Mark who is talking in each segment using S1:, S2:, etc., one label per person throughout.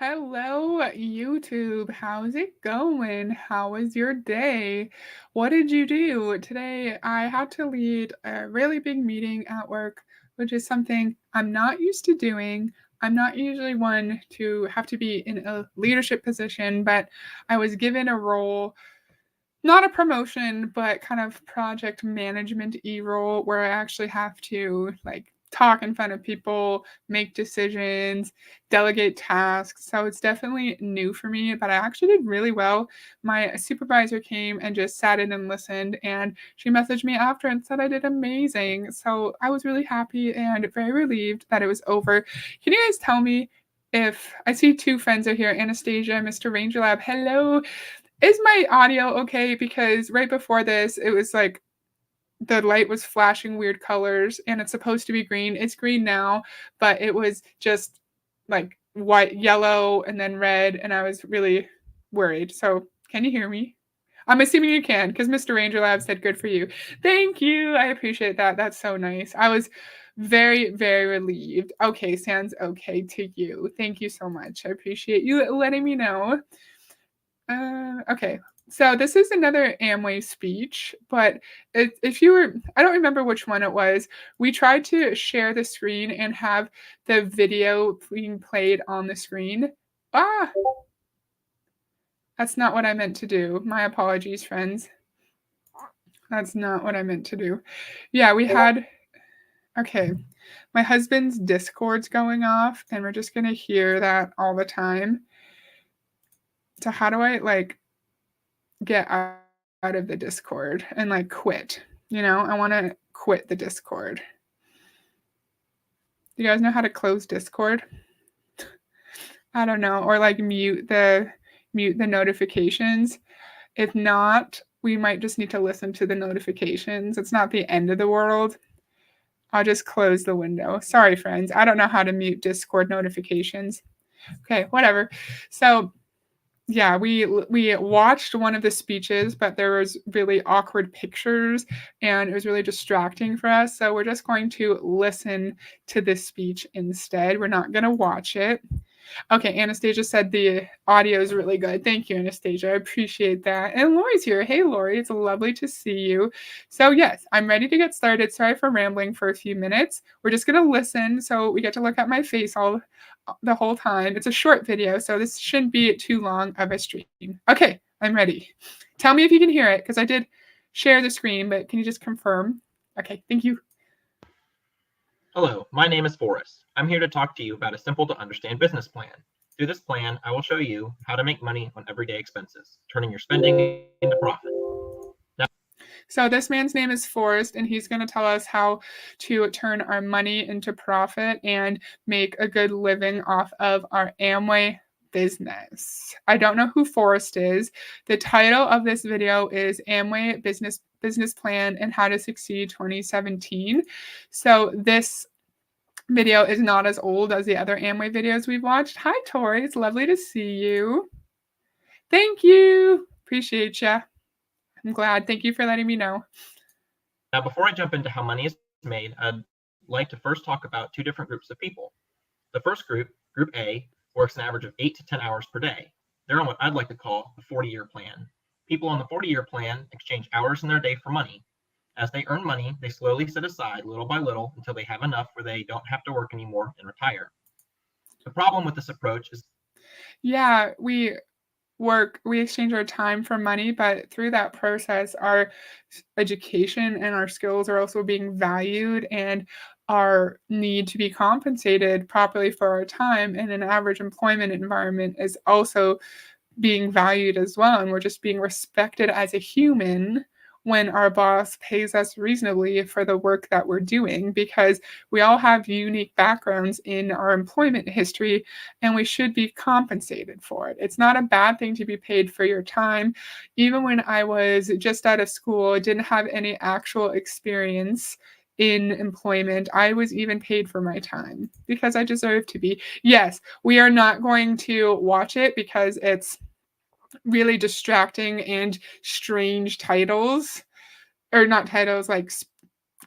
S1: Hello, YouTube. How's it going? How was your day? What did you do? Today, I had to lead a really big meeting at work, which is something I'm not used to doing. I'm not usually one to have to be in a leadership position, but I was given a role, not a promotion, but kind of project management role where I actually have to talk in front of people, make decisions, delegate tasks. So it's definitely new for me, but I actually did really well. My supervisor came and just sat in and listened, and she messaged me after and said I did amazing. So I was really happy and very relieved that it was over. Can you guys tell me if I see two friends are here, Anastasia, Mr. Ranger Lab? Hello. Is my audio okay? Because right before this, it was like the light was flashing weird colors and it's supposed to be green. It's green now, but it was just like white, yellow, and then red. And I was really worried. So, can you hear me? I'm assuming you can because Mr. Ranger Lab said good for you. Thank you. I appreciate that. That's so nice. I was very, very relieved. Okay, sounds okay to you. Thank you so much. I appreciate you letting me know. Okay. So this is another Amway speech, but if you were, I don't remember which one it was. We tried to share the screen and have the video being played on the screen. Ah, that's not what I meant to do. My apologies, friends. That's not what I meant to do. Yeah, we had, okay. My husband's Discord's going off, and we're just going to hear that all the time. So how do I get out of the Discord and quit? I want to quit the Discord. Do you guys know how to close Discord? I don't know, or mute the notifications. If not, we might just need to listen to the notifications. It's not the end of the world. I'll just close the window. Sorry, friends. I don't know how to mute Discord notifications. Okay, whatever. So yeah, we watched one of the speeches, but there was really awkward pictures and it was really distracting for us. So we're just going to listen to this speech instead. We're not going to watch it. Okay, Anastasia said the audio is really good. Thank you, Anastasia. I appreciate that. And Lori's here. Hey, Lori. It's lovely to see you. So, yes, I'm ready to get started. Sorry for rambling for a few minutes. We're just going to listen so we get to look at my face the whole time. It's a short video, so this shouldn't be too long of a stream. Okay, I'm ready. Tell me if you can hear it, because I did share the screen, but can you just confirm? Okay, thank you.
S2: Hello, my name is Forrest. I'm here to talk to you about a simple to understand business plan. Through this plan, I will show you how to make money on everyday expenses, turning your spending into profit.
S1: So this man's name is Forrest, and he's going to tell us how to turn our money into profit and make a good living off of our Amway business. I don't know who Forrest is. The title of this video is Amway Business Plan and How to Succeed 2017. So this video is not as old as the other Amway videos we've watched. Hi, Tori. It's lovely to see you. Thank you. Appreciate you. I'm glad. Thank you for letting me know.
S2: Now, before I jump into how money is made, I'd like to first talk about two different groups of people. The first group, Group A, works an average of 8 to 10 hours per day. They're on what I'd like to call the 40-year plan. People on the 40-year plan exchange hours in their day for money. As they earn money, they slowly set aside little by little until they have enough where they don't have to work anymore and retire. The problem with this approach is
S1: we exchange our time for money, but through that process, our education and our skills are also being valued, and our need to be compensated properly for our time in an average employment environment is also being valued as well. And we're just being respected as a human when our boss pays us reasonably for the work that we're doing, because we all have unique backgrounds in our employment history and we should be compensated for it. It's not a bad thing to be paid for your time. Even when I was just out of school, didn't have any actual experience in employment, I was even paid for my time because I deserve to be. Yes, we are not going to watch it because it's really distracting and strange titles, or not titles, like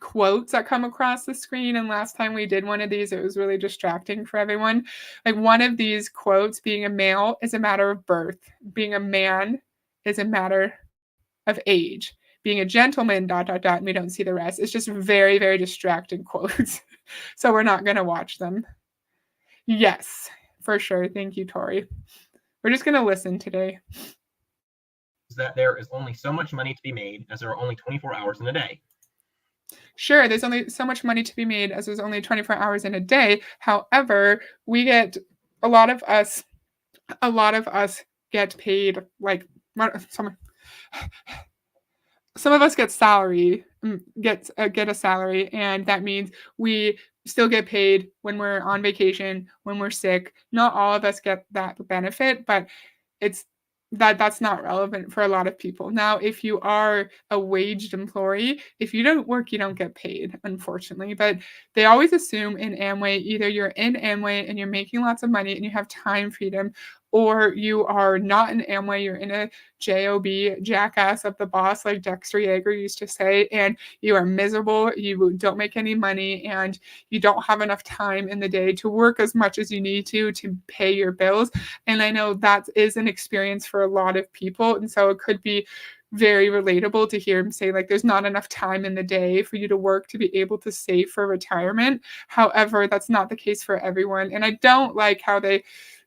S1: quotes that come across the screen, and last time we did one of these, it was really distracting for everyone. Like, one of these quotes, "Being a male is a matter of birth. Being a man is a matter of age. Being a gentleman, dot, dot, dot," and we don't see the rest. It's just very, very distracting quotes. So we're not gonna watch them. Yes, for sure. Thank you, Tori. We're just gonna listen today.
S2: Is that there is only so much money to be made as there are only 24 hours in a day.
S1: Sure, there's only so much money to be made as there's only 24 hours in a day. However, we get a lot of us a lot of us get paid like some of us get salary get a salary, and that means we still get paid when we're on vacation, when we're sick. Not all of us get that benefit, but it's that's not relevant for a lot of people. Now, if you are a waged employee, if you don't work, you don't get paid, unfortunately. But they always assume in Amway, either you're in Amway and you're making lots of money and you have time freedom, or you are not in Amway, you're in a job, jackass of the boss, like Dexter Yeager used to say, and you are miserable, you don't make any money, and you don't have enough time in the day to work as much as you need to pay your bills. And I know that is an experience for a lot of people. And so it could be very relatable to hear him say, like, there's not enough time in the day for you to work to be able to save for retirement. However, that's not the case for everyone. And I don't like how they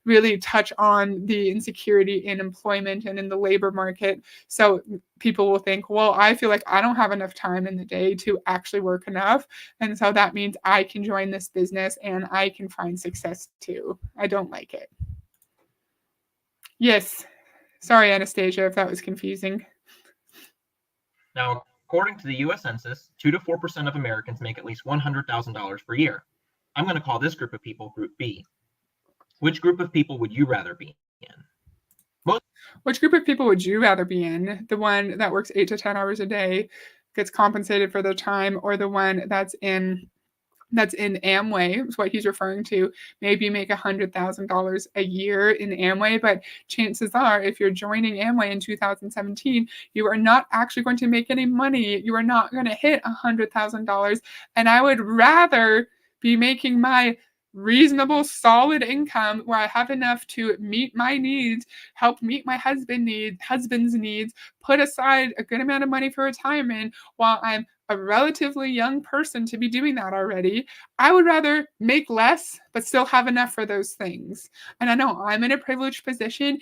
S1: really touch on the insecurity in employment and in the labor market. So people will think, well, I feel like I don't have enough time in the day to actually work enough. And so that means I can join this business and I can find success too. I don't like it. Yes. Sorry, Anastasia, if that was confusing.
S2: Now, according to the US Census, 2 to 4% of Americans make at least $100,000 per year. I'm going to call this group of people Group B. Which group of people would you rather be in?
S1: Which group of people would you rather be in? The one that works 8 to 10 hours a day, gets compensated for their time, or the one that's in Amway, is what he's referring to. Maybe you make $100,000 a year in Amway, but chances are, if you're joining Amway in 2017, you are not actually going to make any money. You are not going to hit $100,000. And I would rather be making my reasonable, solid income where I have enough to meet my needs, help meet my husband's needs, put aside a good amount of money for retirement while I'm a relatively young person to be doing that already. I would rather make less, but still have enough for those things. And I know I'm in a privileged position.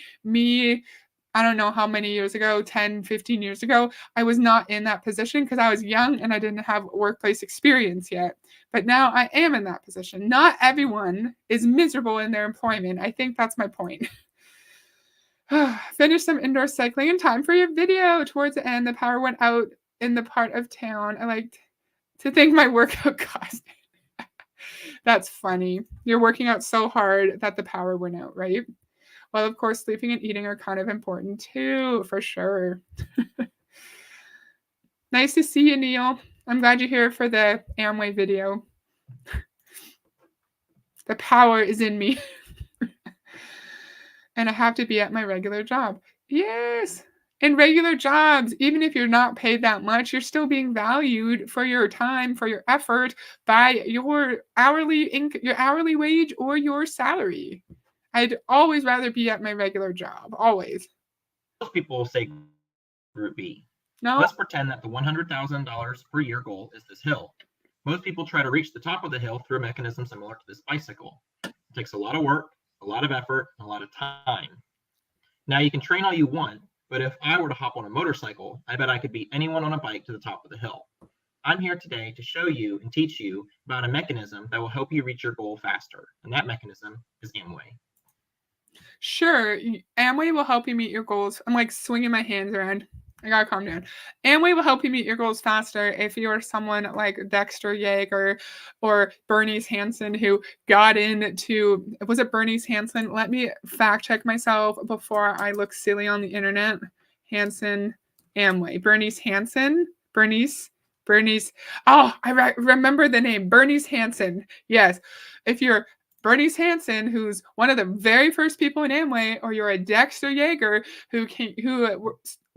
S1: I don't know how many years ago, 10, 15 years ago, I was not in that position because I was young and I didn't have workplace experience yet. But now I am in that position. Not everyone is miserable in their employment. I think that's my point. Finish some indoor cycling in time for your video. Towards the end, the power went out in the part of town I like to think my workout cost. That's funny. You're working out so hard that the power went out, right? Well, of course, sleeping and eating are kind of important too, for sure. Nice to see you, Neil. I'm glad you're here for the Amway video. The power is in me. And I have to be at my regular job. Yes. In regular jobs, even if you're not paid that much, you're still being valued for your time, for your effort by your hourly wage or your salary. I'd always rather be at my regular job. Always.
S2: Most people will say Group B.
S1: No.
S2: Let's pretend that the $100,000 per year goal is this hill. Most people try to reach the top of the hill through a mechanism similar to this bicycle. It takes a lot of work, a lot of effort, and a lot of time. Now, you can train all you want, but if I were to hop on a motorcycle, I bet I could beat anyone on a bike to the top of the hill. I'm here today to show you and teach you about a mechanism that will help you reach your goal faster, and that mechanism is Amway.
S1: Sure, Amway will help you meet your goals. I'm like swinging my hands around. I gotta calm down. Amway will help you meet your goals faster if you're someone like Dexter Yeager or Bernice Hansen, who got into, was it Bernice Hansen? Let me fact check myself before I look silly on the internet. Hansen, Amway. Bernice Hansen? Bernice. Oh, I remember the name. Bernice Hansen. Yes. If you're Bernice Hansen, who's one of the very first people in Amway, or you're a Dexter Yeager who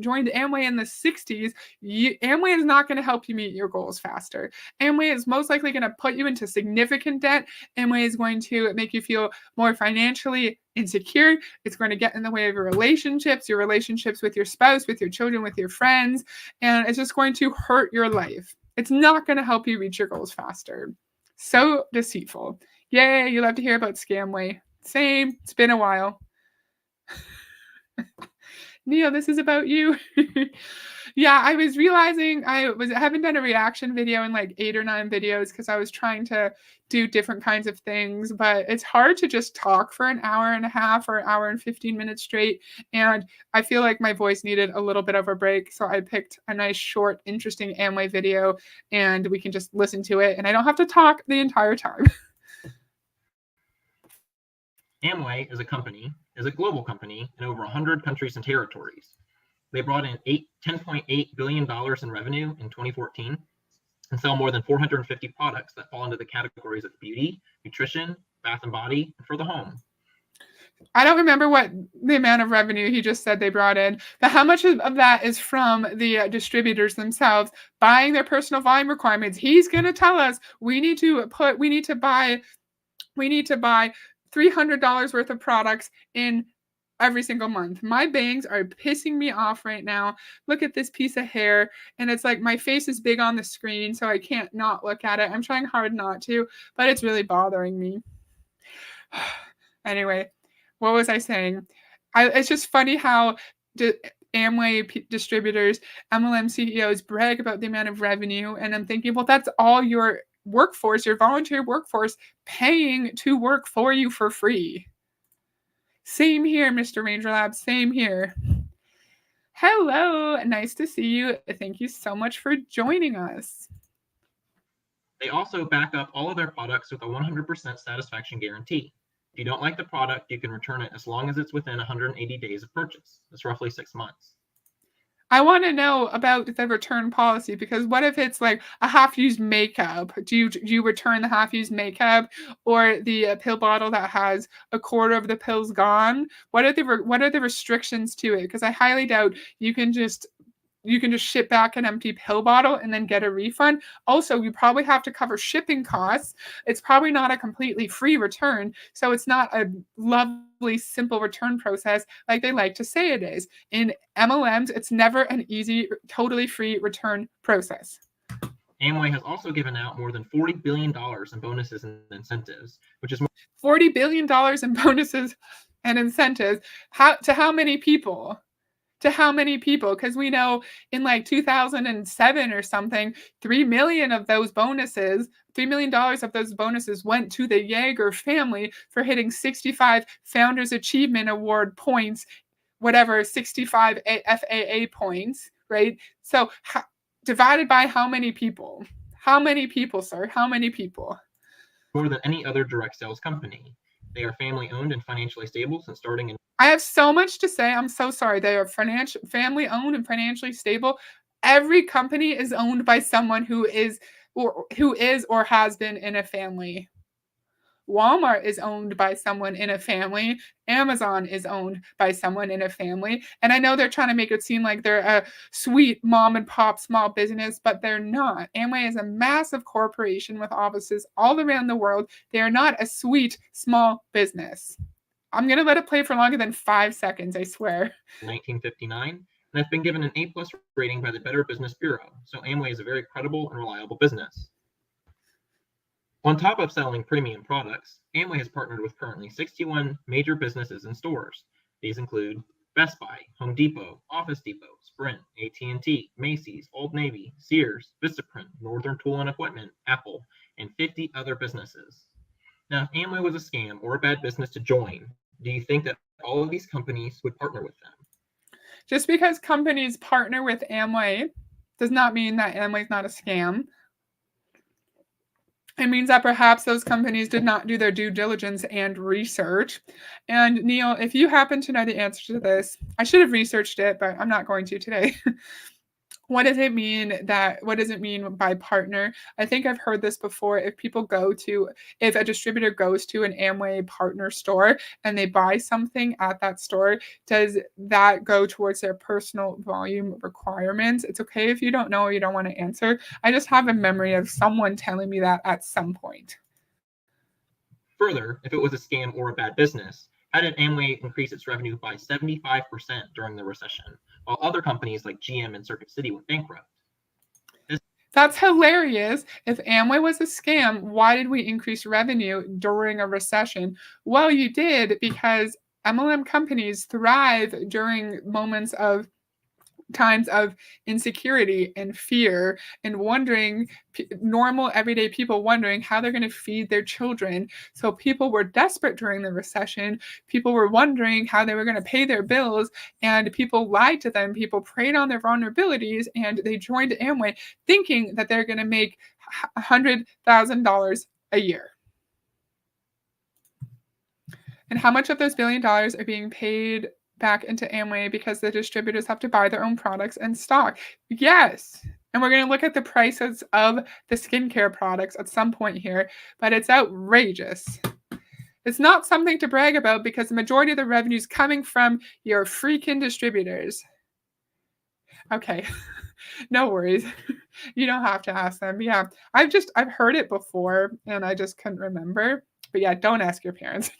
S1: joined Amway in the 60s, Amway is not going to help you meet your goals faster. Amway is most likely going to put you into significant debt. Amway is going to make you feel more financially insecure. It's going to get in the way of your relationships with your spouse, with your children, with your friends, and it's just going to hurt your life. It's not going to help you reach your goals faster. So deceitful. Yay, you love to hear about Scamway. Same, it's been a while. Neil, this is about you. Yeah, I was realizing I haven't done a reaction video in like 8 or 9 videos because I was trying to do different kinds of things, but it's hard to just talk for an hour and a half or an hour and 15 minutes straight. And I feel like my voice needed a little bit of a break. So I picked a nice, short, interesting Amway video and we can just listen to it. And I don't have to talk the entire time.
S2: Amway is a global company in over 100 countries and territories. They brought in $10.8 billion in revenue in 2014 and sell more than 450 products that fall into the categories of beauty, nutrition, bath and body, and for the home.
S1: I don't remember what the amount of revenue he just said they brought in, but how much of that is from the distributors themselves buying their personal volume requirements? He's going to tell us we need to buy $300 worth of products in every single month. My bangs are pissing me off right now. Look at this piece of hair. And it's like my face is big on the screen, so I can't not look at it. I'm trying hard not to, but it's really bothering me. Anyway, what was I saying? It's just funny how Amway distributors, MLM CEOs brag about the amount of revenue. And I'm thinking, well, that's all your workforce, your volunteer workforce, paying to work for you for free. Same here, Mr. Ranger Lab. Same here. Hello. Nice to see you. Thank you so much for joining us.
S2: They also back up all of their products with a 100% satisfaction guarantee. If you don't like the product, you can return it as long as it's within 180 days of purchase. That's roughly 6 months.
S1: I want to know about the return policy, because what if it's like a half-used makeup? Do you return the half-used makeup, or the pill bottle that has a quarter of the pills gone? What are the restrictions to it? Because I highly doubt you can just ship back an empty pill bottle and then get a refund. Also, you probably have to cover shipping costs. It's probably not a completely free return, so it's not a lovely, simple return process like they like to say it is. In MLMs, it's never an easy, totally free return process.
S2: Amway has also given out more than $40 billion in bonuses and incentives, which is more
S1: $40 billion in bonuses and incentives. To how many people? To how many people? Because we know in like 2007 or something, $3 million of those bonuses, $3 million of those bonuses went to the Yeager family for hitting 65 Founders Achievement Award points, whatever, 65 FAA points, right? So divided by how many people? How many people, sir? How many people?
S2: More than any other direct sales company. They are family owned and financially stable since starting in.
S1: I have so much to say. I'm so sorry. They are family owned and financially stable. Every company is owned by someone who is or has been in a family. Walmart is owned by someone in a family. Amazon is owned by someone in a family. And I know they're trying to make it seem like they're a sweet mom and pop small business, but they're not. Amway is a massive corporation with offices all around the world. They are not a sweet small business. I'm going to let it play for longer than 5 seconds, I swear.
S2: 1959, and has been given an A+ rating by the Better Business Bureau, so Amway is a very credible and reliable business. On top of selling premium products, Amway has partnered with currently 61 major businesses and stores. These include Best Buy, Home Depot, Office Depot, Sprint, AT&T, Macy's, Old Navy, Sears, Vistaprint, Northern Tool and Equipment, Apple, and 50 other businesses. Now, if Amway was a scam or a bad business to join, do you think that all of these companies would partner with them?
S1: Just because companies partner with Amway does not mean that Amway is not a scam. It means that perhaps those companies did not do their due diligence and research. And Neil, if you happen to know the answer to this, I should have researched it, but I'm not going to today. What does it mean by partner? I think I've heard this before. If a distributor goes to an Amway partner store and they buy something at that store, does that go towards their personal volume requirements? It's okay if you don't know or you don't want to answer. I just have a memory of someone telling me that at some point.
S2: Further, if it was a scam or a bad business, how did Amway increase its revenue by 75% during the recession, while other companies like GM and Circuit City went bankrupt? This
S1: That's hilarious. If Amway was a scam, why did we increase revenue during a recession? Well, you did because MLM companies thrive during times of insecurity and fear and wondering, normal everyday people wondering how they're going to feed their children. So people were desperate during the recession. People were wondering how they were going to pay their bills, and people lied to them. People preyed on their vulnerabilities, and they joined Amway thinking that they're going to make $100,000 a year. And how much of those $1 billion are being paid back into Amway because the distributors have to buy their own products and stock? Yes. And we're going to look at the prices of the skincare products at some point here, but it's outrageous. It's not something to brag about because the majority of the revenue is coming from your freaking distributors. Okay. No worries. You don't have to ask them. Yeah. I've heard it before and I just couldn't remember. But yeah, don't ask your parents.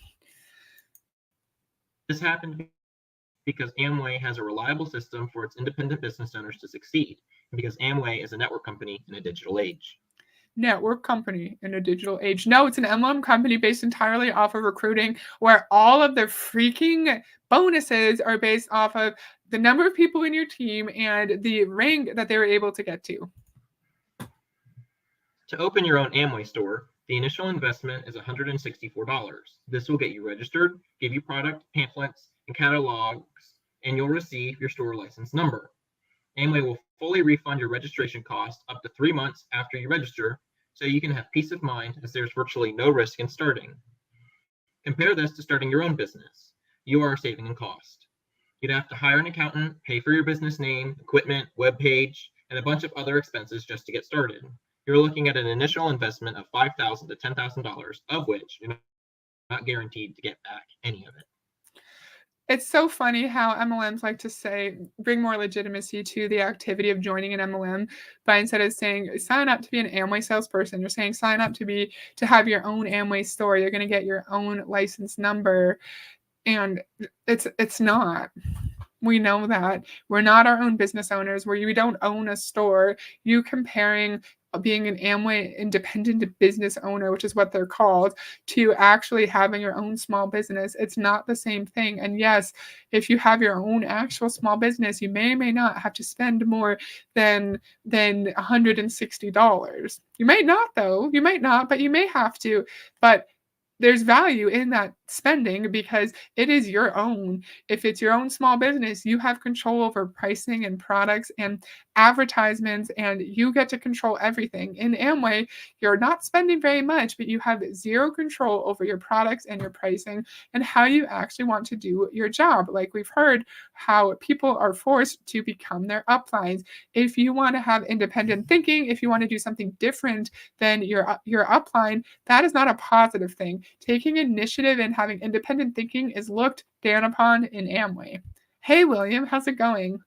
S2: This happened because Amway has a reliable system for its independent business owners to succeed, and because Amway is a network company in a digital age.
S1: Network company in a digital age. No, it's an MLM company based entirely off of recruiting, where all of the freaking bonuses are based off of the number of people in your team and the rank that they were able to get to.
S2: To open your own Amway store, the initial investment is $164. This will get you registered, give you product, pamphlets, and catalogs, and you'll receive your store license number. Amway will fully refund your registration cost up to 3 months after you register, so you can have peace of mind as there's virtually no risk in starting. Compare this to starting your own business. You are saving in cost. You'd have to hire an accountant, pay for your business name, equipment, web page, and a bunch of other expenses just to get started. You're looking at an initial investment of $5,000 to $10,000, of which you're not guaranteed to get back any of it.
S1: It's so funny how MLMs like to bring more legitimacy to the activity of joining an MLM by, instead of saying sign up to be an Amway salesperson, you're saying sign up to have your own Amway store. You're going to get your own license number, and it's not. We know that we're not our own business owners. We don't own a store. You comparing being an Amway independent business owner, which is what they're called, to actually having your own small business, it's not the same thing. And yes, if you have your own actual small business, you may or may not have to spend more than $160. You might not, though. You might not, but you may have to. But there's value in that spending because it is your own. If it's your own small business, you have control over pricing and products and advertisements, and you get to control everything. In Amway, you're not spending very much, but you have zero control over your products and your pricing and how you actually want to do your job. Like we've heard how people are forced to become their uplines. If you want to have independent thinking, if you want to do something different than your upline, that is not a positive thing. Taking initiative and having independent thinking is looked down upon in Amway. Hey, William, how's it going?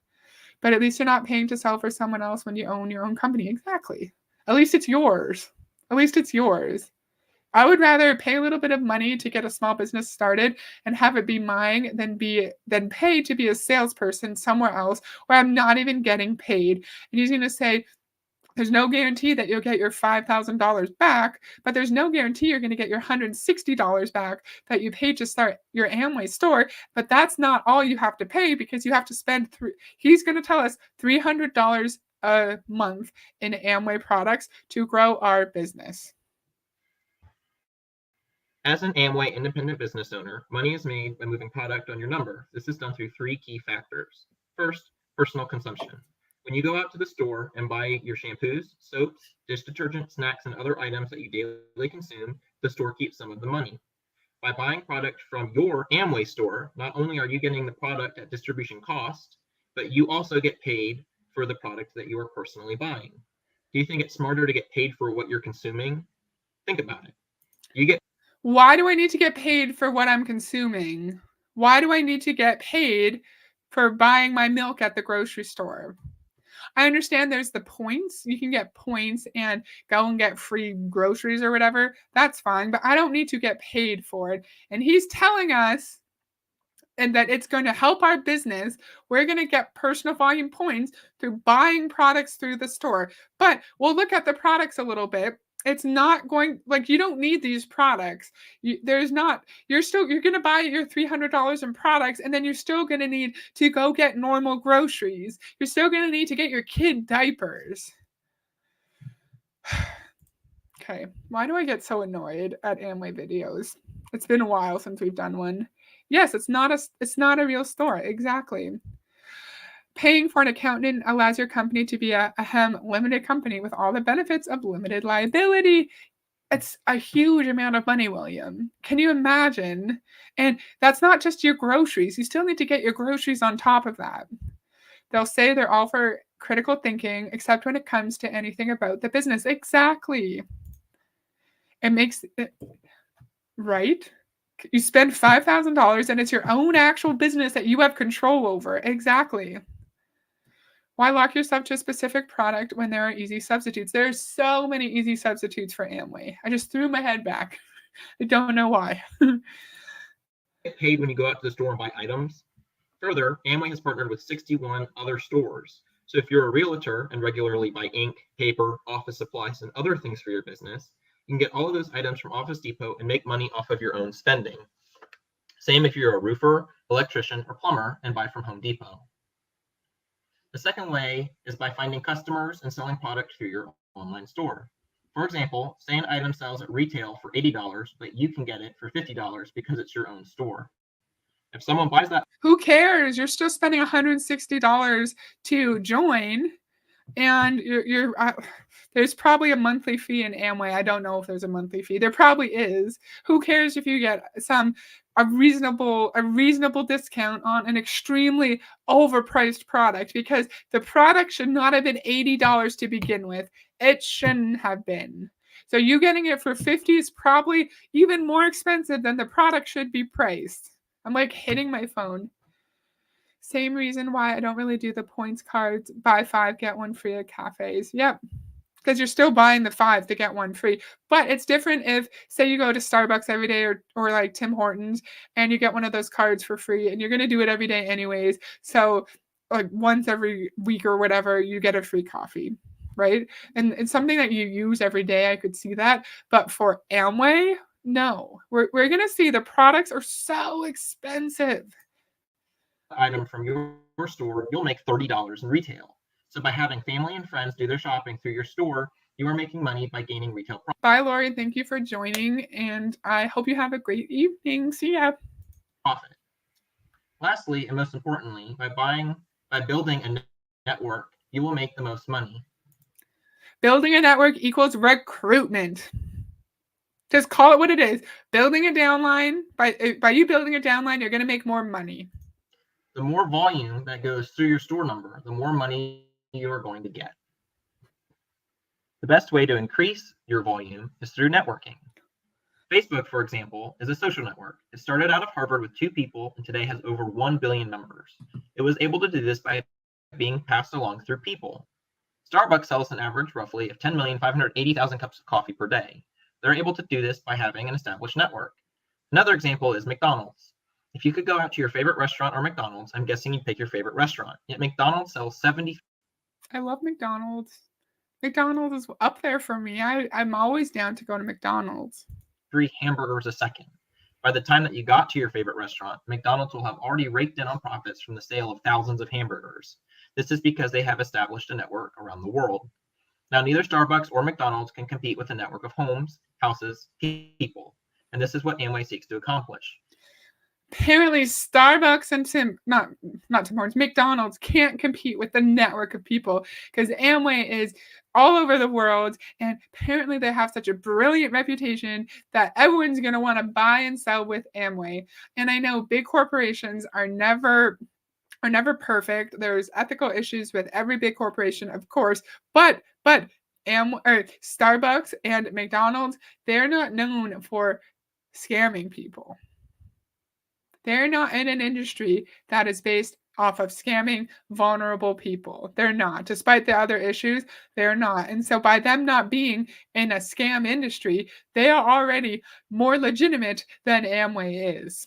S1: But at least you're not paying to sell for someone else when you own your own company. Exactly. At least it's yours. At least it's yours. I would rather pay a little bit of money to get a small business started and have it be mine than pay to be a salesperson somewhere else where I'm not even getting paid. And he's going to say, there's no guarantee that you'll get your $5,000 back, but there's no guarantee you're going to get your $160 back that you paid to start your Amway store. But that's not all you have to pay because you have to spend he's going to tell us $300 a month in Amway products to grow our business.
S2: As an Amway independent business owner, money is made by moving product on your number. This is done through 3 key factors. First, personal consumption. When you go out to the store and buy your shampoos, soaps, dish detergent, snacks, and other items that you daily consume, the store keeps some of the money. By buying product from your Amway store, not only are you getting the product at distribution cost, but you also get paid for the product that you are personally buying. Do you think it's smarter to get paid for what you're consuming? Think about it. You get
S1: Why do I need to get paid for what I'm consuming? Why do I need to get paid for buying my milk at the grocery store? I understand there's the points. You can get points and go and get free groceries or whatever. That's fine, but I don't need to get paid for it. And he's telling us and that it's going to help our business. We're going to get personal volume points through buying products through the store. But we'll look at the products a little bit. It's not going like you don't need these products. There's not, you're going to buy your $300 in products and then you're still going to need to go get normal groceries. You're still going to need to get your kid diapers. Okay, why do I get so annoyed at Amway videos? It's been a while since we've done one. Yes, it's not a real store. Exactly. Paying for an accountant allows your company to be a limited company with all the benefits of limited liability. It's a huge amount of money, William. Can you imagine? And that's not just your groceries. You still need to get your groceries on top of that. They'll say they're all for critical thinking, except when it comes to anything about the business. Exactly. It makes it right. You spend $5,000 and it's your own actual business that you have control over. Exactly. Why lock yourself to a specific product when there are easy substitutes? There's so many easy substitutes for Amway. I just threw my head back. I don't know why.
S2: paid when you go out to the store and buy items. Further, Amway has partnered with 61 other stores. So if you're a realtor and regularly buy ink, paper, office supplies, and other things for your business, you can get all of those items from Office Depot and make money off of your own spending. Same if you're a roofer, electrician, or plumber and buy from Home Depot. The second way is by finding customers and selling product through your online store. For example, say an item sells at retail for $80, but you can get it for $50 because it's your own store. If someone buys that,
S1: who cares? You're still spending $160 to join, and there's probably a monthly fee in Amway. I don't know if there's a monthly fee. There probably is. Who cares if you get a reasonable discount on an extremely overpriced product, because the product should not have been $80 to begin with. It shouldn't have been. So you getting it for $50 is probably even more expensive than the product should be priced. I'm like hitting my phone. Same reason why I don't really do the points cards, buy 5, get 1 free at cafes. Yep. Because you're still buying the 5 to get 1 free. But it's different if, say, you go to Starbucks every day or like Tim Hortons and you get one of those cards for free and you're going to do it every day anyways. So like once every week or whatever, you get a free coffee, right? And it's something that you use every day. I could see that. But for Amway, no. We're going to see the products are so expensive.
S2: item from your store, you'll make $30 in retail. So by having family and friends do their shopping through your store, you are making money by gaining retail
S1: Bye, Lori. Thank you for joining, and I hope you have a great evening. See ya.
S2: profit. Lastly, and most importantly, by building a network, you will make the most money.
S1: Building a network equals recruitment. Just call it what it is. Building a downline, by you building a downline, you're going to make more money.
S2: The more volume that goes through your store number, the more money you are going to get. The best way to increase your volume is through networking. Facebook, for example, is a social network. It started out of Harvard with 2 people and today has over 1 billion members. It was able to do this by being passed along through people. Starbucks sells an average roughly of 10,580,000 cups of coffee per day. They're able to do this by having an established network. Another example is McDonald's. If you could go out to your favorite restaurant or McDonald's, I'm guessing you'd pick your favorite restaurant. Yet McDonald's sells 70.
S1: I love McDonald's. McDonald's is up there for me. I'm always down to go to McDonald's.
S2: 3 hamburgers a second. By the time that you got to your favorite restaurant, McDonald's will have already raked in on profits from the sale of thousands of hamburgers. This is because they have established a network around the world. Now, neither Starbucks or McDonald's can compete with a network of homes, houses, people. And this is what Amway seeks to accomplish.
S1: Apparently, Starbucks and not Tim Hortons, McDonald's can't compete with the network of people because Amway is all over the world, and apparently they have such a brilliant reputation that everyone's going to want to buy and sell with Amway. And I know big corporations are never are never perfect. There's ethical issues with every big corporation, of course, but Starbucks and McDonald's, they're not known for scamming people. They're not in an industry that is based off of scamming vulnerable people. They're not. Despite the other issues, they're not. And so by them not being in a scam industry, they are already more legitimate than Amway is.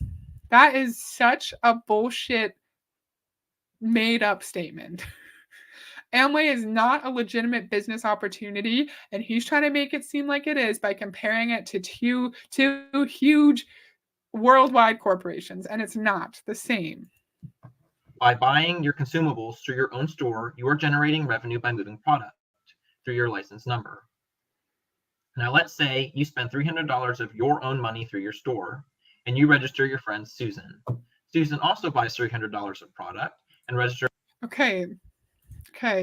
S1: That is such a bullshit made up statement. Amway is not a legitimate business opportunity, and he's trying to make it seem like it is by comparing it to two huge worldwide corporations, and it's not the same.
S2: By buying your consumables through your own store, you are generating revenue by moving product through your license number. Now, let's say you spend $300 of your own money through your store, and you register your friend Susan. Susan also buys $300 of product and registers.
S1: Okay,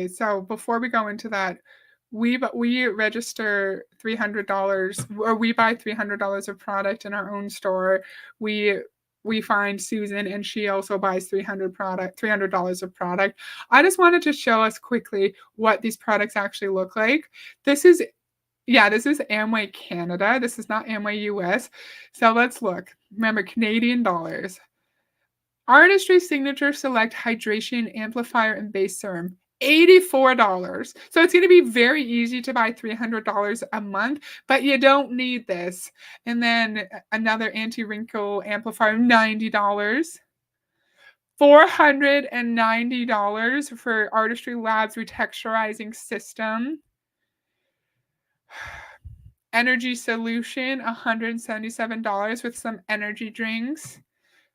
S1: so before we go into that, we register $300, or we buy $300 of product in our own store. We find Susan, and she also buys $300 of product. I just wanted to show us quickly what these products actually look like. This is Amway Canada. This is not Amway US. So let's look. Remember, Canadian dollars. Artistry Signature Select Hydration Amplifier and Base Serum. $84. So it's going to be very easy to buy $300 a month, but you don't need this. And then another anti-wrinkle amplifier, $90. $490 for Artistry Labs Retexturizing System. Energy Solution, $177 with some energy drinks.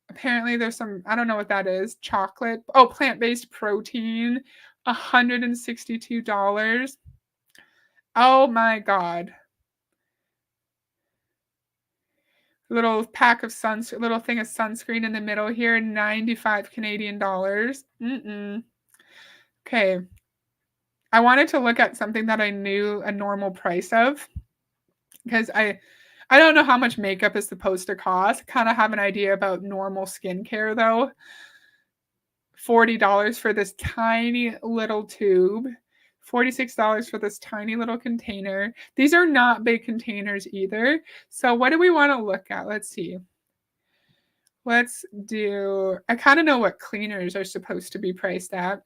S1: Apparently there's some, I don't know what that is, chocolate. Oh, plant-based protein, $162. Oh my God. Little thing of sunscreen in the middle here, 95 Canadian dollars. Okay. I wanted to look at something that I knew a normal price of, because I don't know how much makeup is supposed to cost. Kind of have an idea about normal skincare though. $40 for this tiny little tube. $46 for this tiny little container. These are not big containers either. So what do we want to look at? Let's see. I kind of know what cleaners are supposed to be priced at.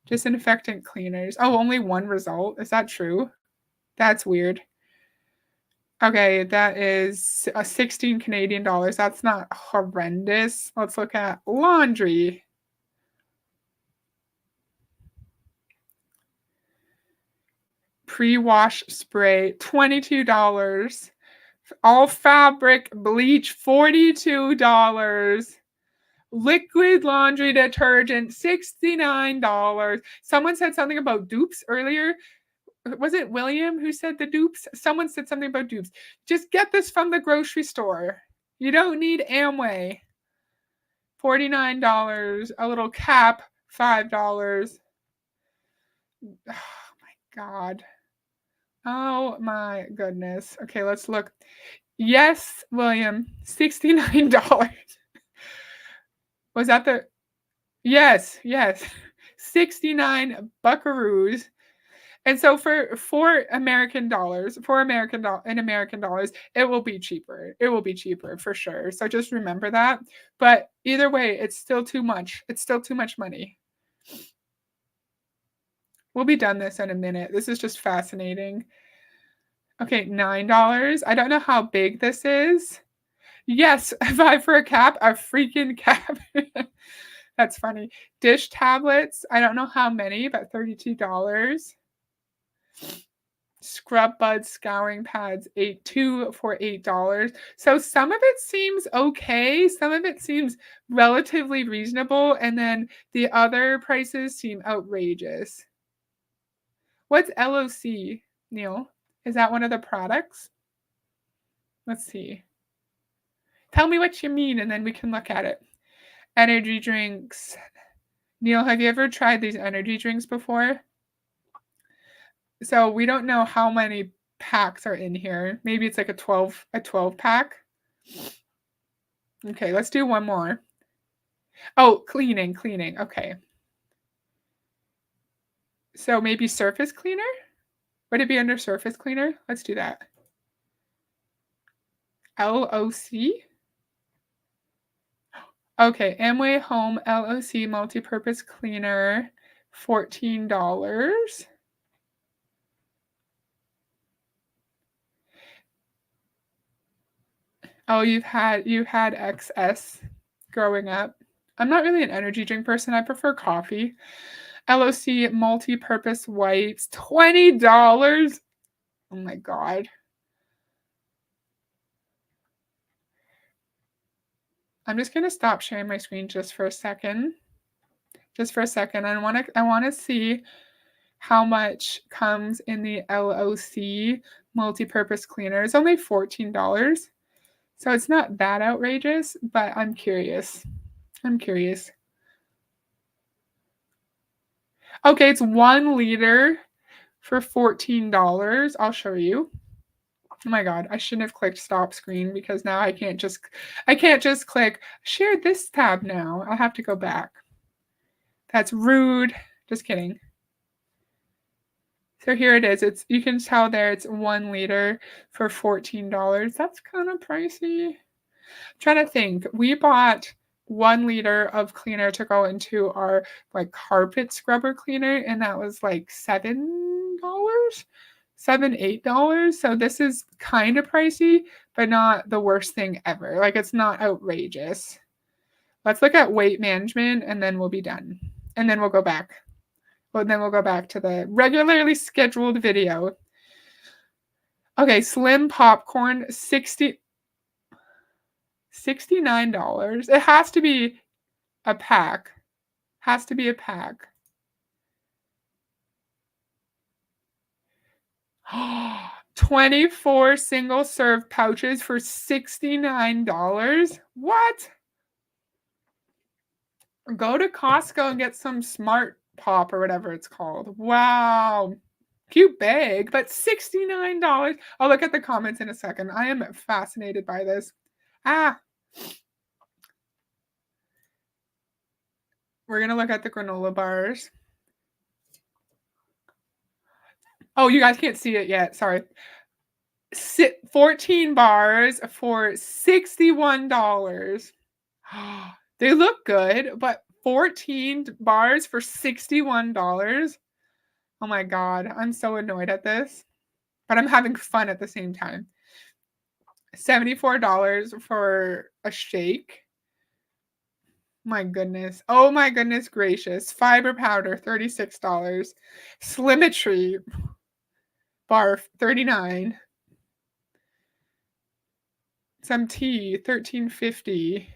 S1: Disinfectant cleaners. Oh, only one result. Is that true? That's weird. Okay, that is 16 Canadian dollars. That's not horrendous. Let's look at laundry. Pre-wash spray, $22. All fabric bleach, $42. Liquid laundry detergent, $69. Someone said something about dupes earlier. Was it William who said the dupes? Someone said something about dupes. Just get this from the grocery store. You don't need Amway. $49. A little cap, $5. Oh my God. Oh my goodness. Okay, let's look. Yes, William, $69. Was that the? Yes. 69 buckaroos. And so for American dollars, in American dollars, it will be cheaper. It will be cheaper for sure. So just remember that. But either way, it's still too much. It's still too much money. We'll be done this in a minute. This is just fascinating. Okay, $9. I don't know how big this is. Yes, 5 for a cap, a freaking cap. That's funny. Dish tablets. I don't know how many, but $32. Scrub buds, scouring pads, 2 for $8. So some of it seems okay. Some of it seems relatively reasonable. And then the other prices seem outrageous. What's LOC, Neil? Is that one of the products? Let's see. Tell me what you mean, and then we can look at it. Energy drinks. Neil, have you ever tried these energy drinks before? So we don't know how many packs are in here. Maybe it's like a 12 pack. Okay, let's do one more. Oh, cleaning, cleaning. Okay. So maybe surface cleaner? Would it be under surface cleaner? Let's do that. LOC? Okay, Amway Home LOC multi-purpose cleaner, $14. Oh, you've had XS growing up. I'm not really an energy drink person. I prefer coffee. LOC multi-purpose wipes, $20. Oh my god. I'm just gonna stop sharing my screen just for a second. Just for a second. I wanna see how much comes in the LOC multi-purpose cleaner. It's only $14. So it's not that outrageous, but I'm curious. I'm curious. Okay, it's 1 liter for $14. I'll show you. Oh my god, I shouldn't have clicked stop screen because now I can't just click share this tab now. I'll have to go back. That's rude. Just kidding. So here it is. It's you can tell there it's 1 liter for $14. That's kind of pricey. Trying to think. We bought 1 liter of cleaner to go into our like carpet scrubber cleaner, and that was like $7, $8. So this is kind of pricey, but not the worst thing ever. Like it's not outrageous. Let's look at weight management and then we'll be done. And then we'll go back. Well, then we'll go back to the regularly scheduled video. Okay, slim popcorn, $69. It has to be a pack. Has to be a pack. 24 single serve pouches for $69. What? Go to Costco and get some Smart Pop or whatever it's called. Wow. Cute bag, but $69. I'll look at the comments in a second. I am fascinated by this. Ah, we're going to look at the granola bars. Oh, you guys can't see it yet. Sorry. 14 bars for $61. They look good, but 14 bars for $61? Oh my god, I'm so annoyed at this, but I'm having fun at the same time. $74 for a shake. My goodness. Oh my goodness gracious. Fiber powder, $36. Slimetry bar, $39. Some tea, $13.50.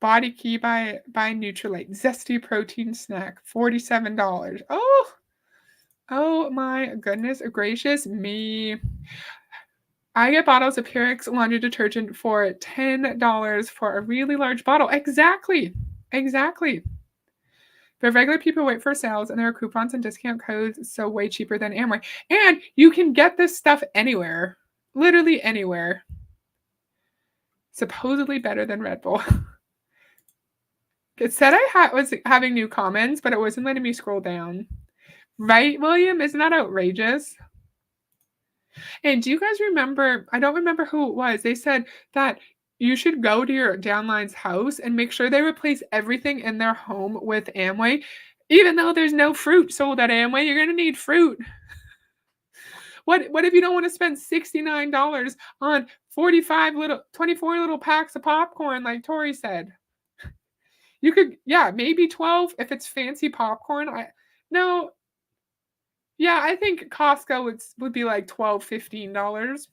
S1: Body Key by Nutrilite. Zesty protein snack, $47. Oh my goodness gracious me. I get bottles of Purex laundry detergent for $10 for a really large bottle. Exactly. Exactly. But regular people wait for sales and there are coupons and discount codes, so way cheaper than Amway. And you can get this stuff anywhere. Literally anywhere. Supposedly better than Red Bull. It said I was having new comments, but it wasn't letting me scroll down. Right, William? Isn't that outrageous? And do you guys remember? I don't remember who it was. They said that you should go to your downline's house and make sure they replace everything in their home with Amway. Even though there's no fruit sold at Amway, you're gonna need fruit. What if you don't want to spend $69 on 24 little packs of popcorn, like Tori said? You could, yeah, maybe 12 if it's fancy popcorn. No, yeah, I think Costco would be like $12, $15.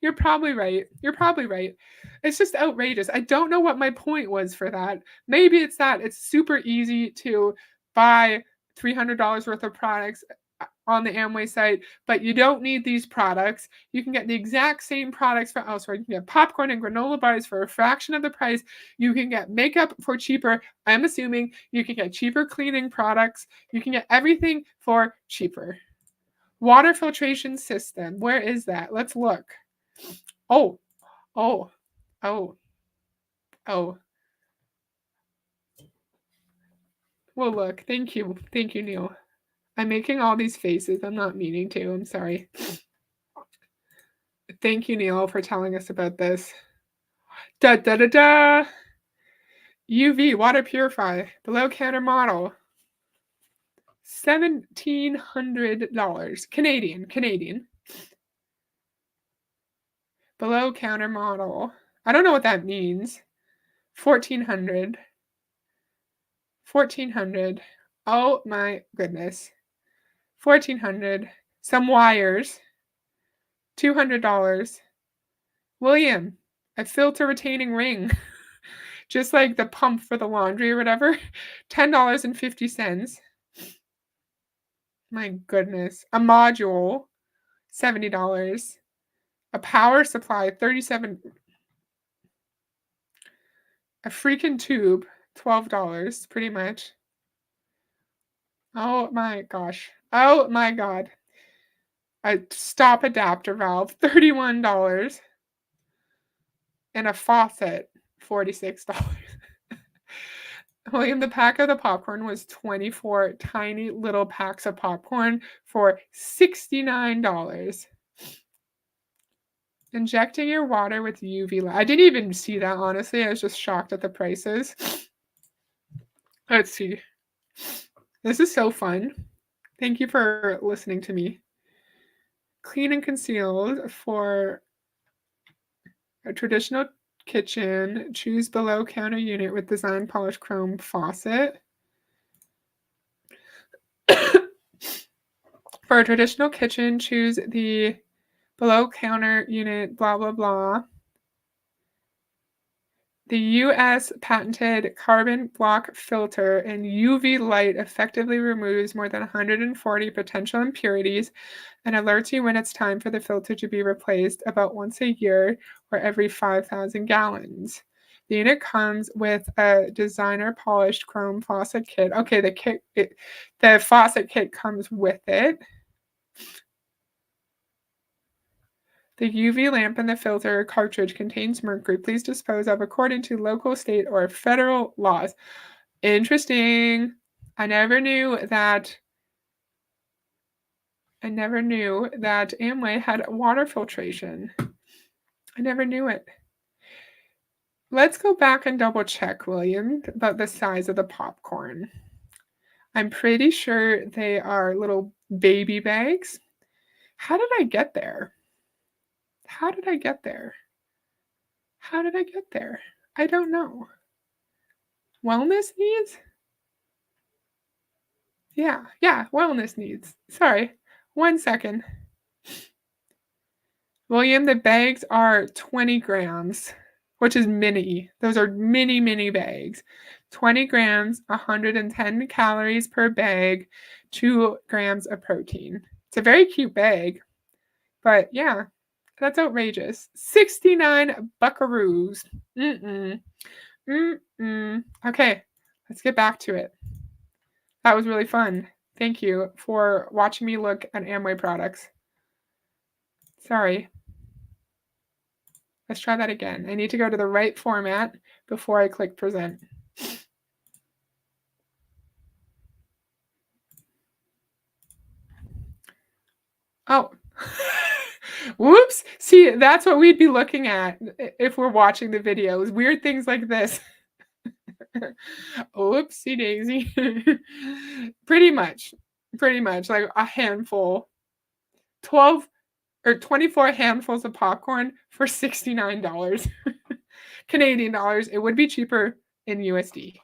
S1: You're probably right. You're probably right. It's just outrageous. I don't know what my point was for that. Maybe it's that it's super easy to buy $300 worth of products on the Amway site, but you don't need these products. You can get the exact same products for elsewhere. You can get popcorn and granola bars for a fraction of the price. You can get makeup for cheaper. I'm assuming you can get cheaper cleaning products. You can get everything for cheaper. Water filtration system. Where is that? Let's look. Oh, oh, oh, oh. Well, look, thank you. Thank you, Neil. I'm making all these faces. I'm not meaning to. I'm sorry. Thank you, Neil, for telling us about this. Da da da da. UV water purifier, below counter model. $1,700 Canadian. Below counter model. I don't know what that means. 1,400. 1,400. Oh my goodness. 1,400. Some wires. $200. William, a filter retaining ring. Just like the pump for the laundry or whatever. $10.50. My goodness. A module, $70. A power supply, 37. A freaking tube, $12, pretty much. Oh my gosh. Oh my god. A stop adapter valve, $31. And a faucet, $46. William, the pack of the popcorn was 24 tiny little packs of popcorn for $69. Injecting your water with UV light. I didn't even see that, honestly. I was just shocked at the prices. Let's see. This is so fun. Thank you for listening to me. Clean and concealed for a traditional kitchen. Choose below counter unit with design polished chrome faucet. For a traditional kitchen, choose the below counter unit, blah, blah, blah. The US patented carbon block filter and UV light effectively removes more than 140 potential impurities and alerts you when it's time for the filter to be replaced about once a year or every 5,000 gallons. The unit comes with a designer polished chrome faucet kit. Okay, the faucet kit comes with it. The UV lamp in the filter cartridge contains mercury. Please dispose of according to local, state, or federal laws. Interesting. I never knew that Amway had water filtration. I never knew it. Let's go back and double check, William, about the size of the popcorn. I'm pretty sure they are little baby bags. How did I get there? How did I get there? How did I get there? I don't know. Wellness needs? Yeah, wellness needs. Sorry. 1 second. William, the bags are 20 grams, which is mini. Those are mini bags. 20 grams, 110 calories per bag, 2 grams of protein. It's a very cute bag, but yeah, that's outrageous. 69 buckaroos. Okay, let's get back to it. That was really fun. Thank you for watching me look at Amway products. Sorry. Let's try that again. I need to go to the right format before I click present. Oh. Whoops. See, that's what we'd be looking at if we're watching the videos. Weird things like this. Oopsie daisy. Pretty much like a handful. 12 or 24 handfuls of popcorn for $69 Canadian dollars. It would be cheaper in USD.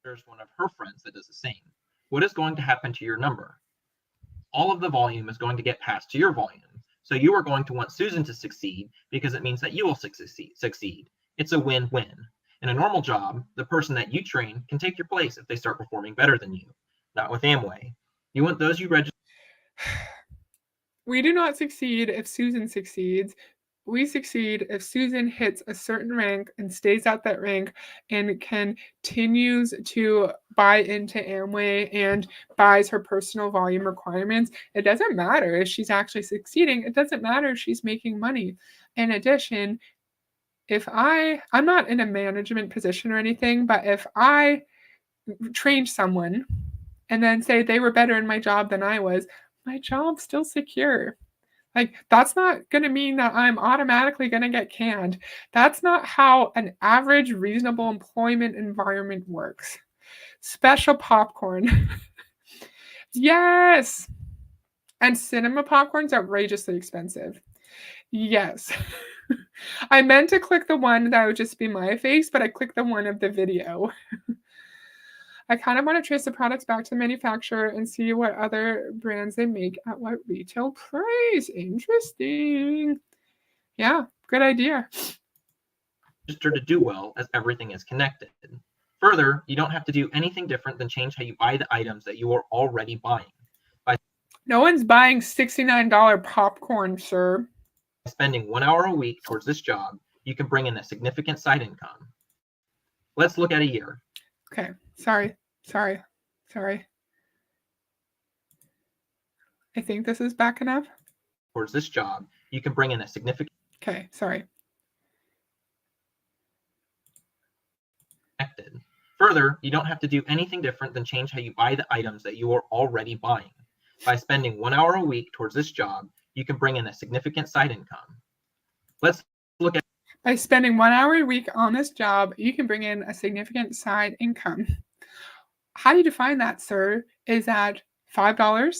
S2: There's one of her friends that does the same. What is going to happen to your number? All of the volume is going to get passed to your volume. So you are going to want Susan to succeed because it means that you will succeed. It's a win-win. In a normal job, the person that you train can take your place if they start performing better than you. Not with Amway. You want those you register.
S1: We do not succeed if Susan succeeds. We succeed if Susan hits a certain rank and stays at that rank and continues to buy into Amway and buys her personal volume requirements. It doesn't matter if she's actually succeeding. It doesn't matter if she's making money. In addition, if I'm not in a management position or anything, but if I train someone and then say they were better in my job than I was, my job's still secure. Like, that's not going to mean that I'm automatically going to get canned. That's not how an average, reasonable employment environment works. Special popcorn. Yes. And cinema popcorn's outrageously expensive. Yes. I meant to click the one that would just be my face, but I clicked the one of the video. I kind of want to trace the products back to the manufacturer and see what other brands they make at what retail price. Interesting. Yeah, good idea.
S2: Register to do well as everything is connected. Further, you don't have to do anything different than change how you buy the items that you are already buying. By
S1: No one's buying $69 popcorn, sir.
S2: spending 1 hour a week towards this job, you can bring in a significant side income. Let's look at a year.
S1: Okay, sorry. I think this is back enough.
S2: Towards this job, you can bring in a significant.
S1: Okay, sorry.
S2: Connected. Further, you don't have to do anything different than change how you buy the items that you are already buying. By spending 1 hour a week towards this job, you can bring in a significant side income. Let's look at.
S1: By spending 1 hour a week on this job, you can bring in a significant side income. How do you define that, sir? Is that $5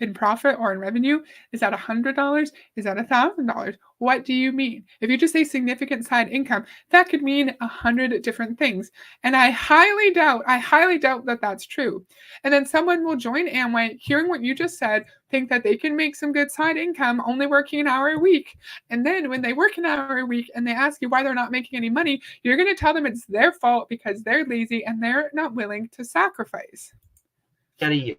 S1: in profit or in revenue? Is that $100? Is that $1,000? What do you mean? If you just say significant side income, that could mean 100 different things. And I highly doubt that that's true. And then someone will join Amway, hearing what you just said, think that they can make some good side income only working an hour a week. And then when they work an hour a week and they ask you why they're not making any money, you're going to tell them it's their fault because they're lazy and they're not willing to sacrifice.
S2: At a year,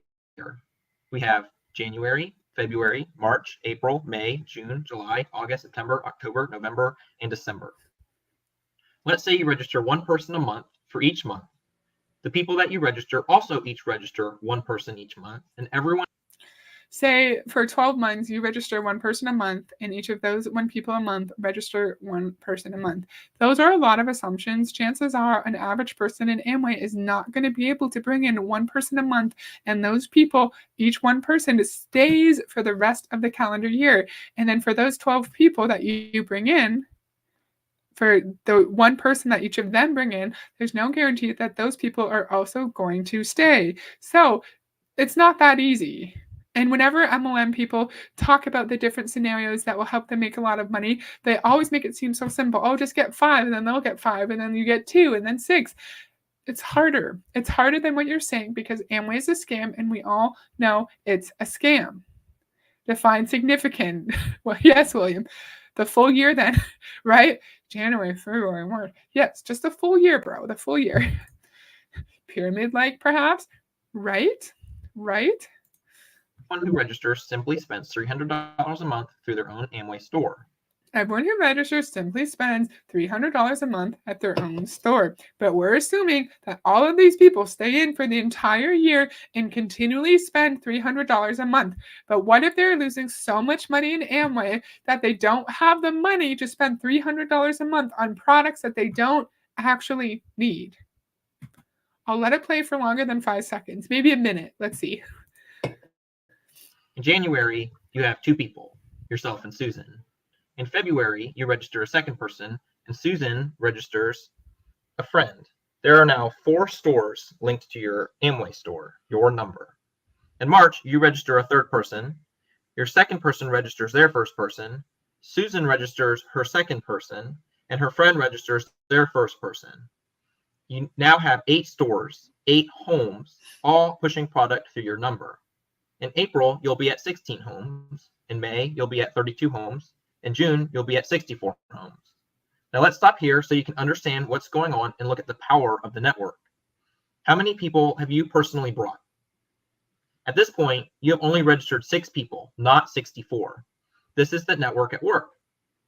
S2: we have January, February, March, April, May, June, July, August, September, October, November, and December. Let's say you register one person a month for each month. The people that you register also each register one person each month, and everyone.
S1: Say for 12 months, you register one person a month, and each of those one people a month register one person a month. Those are a lot of assumptions. Chances are an average person in Amway is not going to be able to bring in one person a month, and those people, each one person, stays for the rest of the calendar year. And then for those 12 people that you bring in, for the one person that each of them bring in, there's no guarantee that those people are also going to stay. So it's not that easy. And whenever MLM people talk about the different scenarios that will help them make a lot of money, they always make it seem so simple. Oh, just get 5, and then they'll get 5, and then you get 2, and then 6. It's harder. It's harder than what you're saying because Amway is a scam, and we all know it's a scam. Define significant. Well, yes, William. The full year then, right? January, February, March. Yes, just the full year, bro. The full year. Pyramid-like, perhaps. Right?
S2: Everyone who registers simply spends $300 a month through their own Amway store.
S1: Everyone who registers simply spends $300 a month at their own store. But we're assuming that all of these people stay in for the entire year and continually spend $300 a month. But what if they're losing so much money in Amway that they don't have the money to spend $300 a month on products that they don't actually need? I'll let it play for longer than 5 seconds, maybe a minute. Let's see.
S2: In January, you have 2 people, yourself and Susan. In February, you register a second person, and Susan registers a friend. There are now 4 stores linked to your Amway store, your number. In March, you register a third person. Your second person registers their first person. Susan registers her second person, and her friend registers their first person. You now have 8 stores, 8 homes, all pushing product through your number. In April, you'll be at 16 homes. In May, you'll be at 32 homes. In June, you'll be at 64 homes. Now let's stop here so you can understand what's going on and look at the power of the network. How many people have you personally brought? At this point, you have only registered 6 people, not 64. This is the network at work.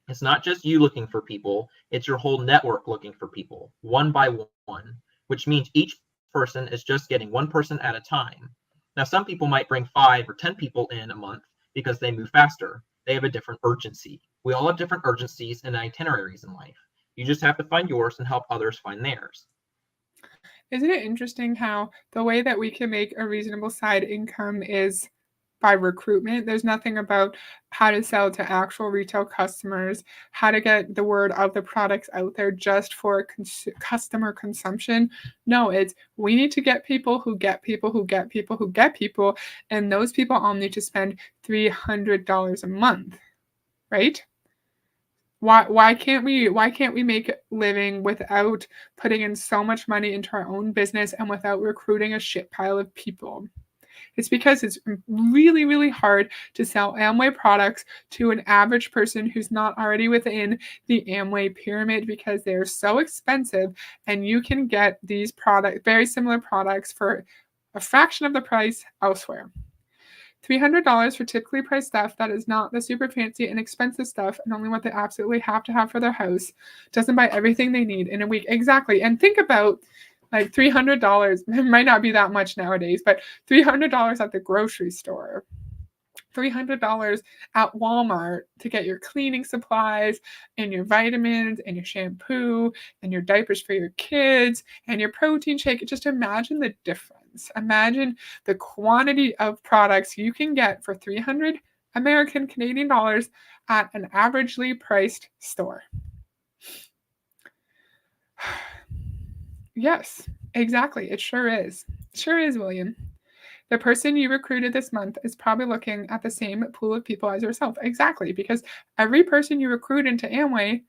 S2: It's not just you looking for people, it's your whole network looking for people, one by one, which means each person is just getting one person at a time. Now, some people might bring 5 or 10 people in a month because they move faster. They have a different urgency. We all have different urgencies and itineraries in life. You just have to find yours and help others find theirs.
S1: Isn't it interesting how the way that we can make a reasonable side income is by recruitment? There's nothing about how to sell to actual retail customers, how to get the word of the products out there just for customer consumption. No, it's we need to get people who get people who get people who get people, and those people all need to spend $300 a month, right? Why can't we make a living without putting in so much money into our own business and without recruiting a shit pile of people? It's because it's really, really hard to sell Amway products to an average person who's not already within the Amway pyramid because they're so expensive, and you can get these product very similar products for a fraction of the price elsewhere. $300 for typically priced stuff that is not the super fancy and expensive stuff and only what they absolutely have to have for their house. Doesn't buy everything they need in a week. Exactly. And think about like $300. It might not be that much nowadays, but $300 at the grocery store. $300 at Walmart to get your cleaning supplies and your vitamins and your shampoo and your diapers for your kids and your protein shake. Just imagine the difference. Imagine the quantity of products you can get for 300 American Canadian dollars at an averagely priced store. Yes, exactly. It sure is. Sure is, William. The person you recruited this month is probably looking at the same pool of people as yourself. Exactly, because every person you recruit into Amway,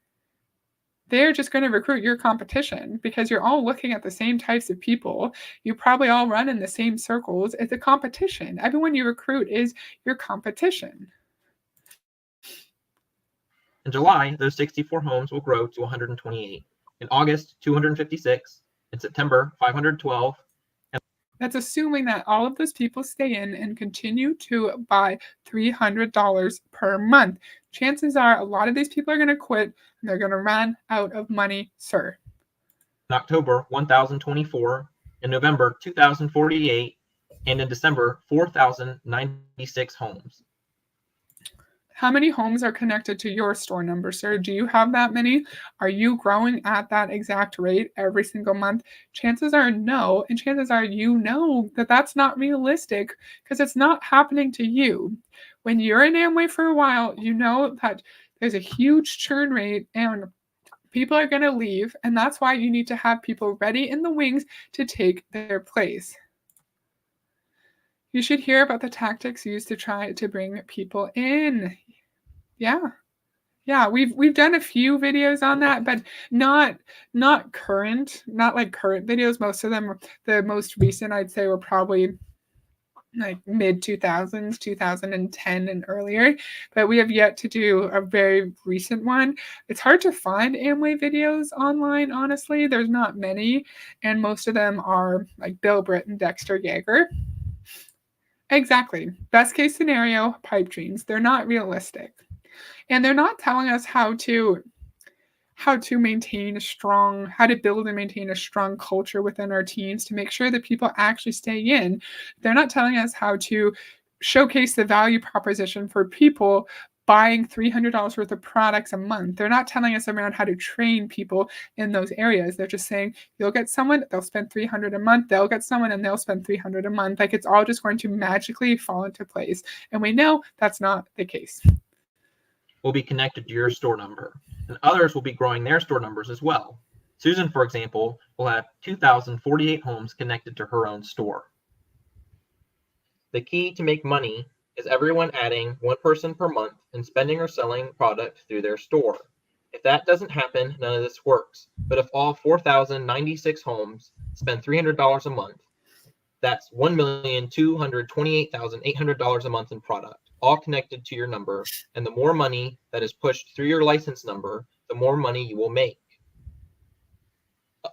S1: they're just going to recruit your competition because you're all looking at the same types of people. You probably all run in the same circles. It's a competition. Everyone you recruit is your competition.
S2: In July, those 64 homes will grow to 128. In August, 256. In September, 512.
S1: That's assuming that all of those people stay in and continue to buy $300 per month. Chances are a lot of these people are going to quit and they're going to run out of money, sir.
S2: In October, 1,024. In November, 2,048. And in December, 4,096 homes.
S1: How many homes are connected to your store number, sir? Do you have that many? Are you growing at that exact rate every single month? Chances are no, and chances are you know that that's not realistic because it's not happening to you. When you're in Amway for a while, you know that there's a huge churn rate and people are going to leave, and that's why you need to have people ready in the wings to take their place. You should hear about the tactics used to try to bring people in. Yeah. Yeah, we've done a few videos on that, but not current, not like current videos. Most of them, the most recent I'd say were probably like mid 2000s, 2010 and earlier, but we have yet to do a very recent one. It's hard to find Amway videos online, honestly. There's not many, and most of them are like Bill Britt and Dexter Yeager. Exactly. Best case scenario, pipe dreams. They're not realistic. And they're not telling us how to maintain a strong, how to build and maintain a strong culture within our teams to make sure that people actually stay in. They're not telling us how to showcase the value proposition for people buying $300 worth of products a month. They're not telling us around how to train people in those areas. They're just saying you'll get someone, they'll spend $300 a month, they'll get someone and they'll spend $300 a month. Like it's all just going to magically fall into place. And we know that's not the case.
S2: Will be connected to your store number, and others will be growing their store numbers as well. Susan, for example, will have 2,048 homes connected to her own store. The key to make money is everyone adding one person per month and spending or selling product through their store. If that doesn't happen, none of this works. But if all 4,096 homes spend $300 a month, that's $1,228,800 a month in product, all connected to your number. And the more money that is pushed through your license number, the more money you will make.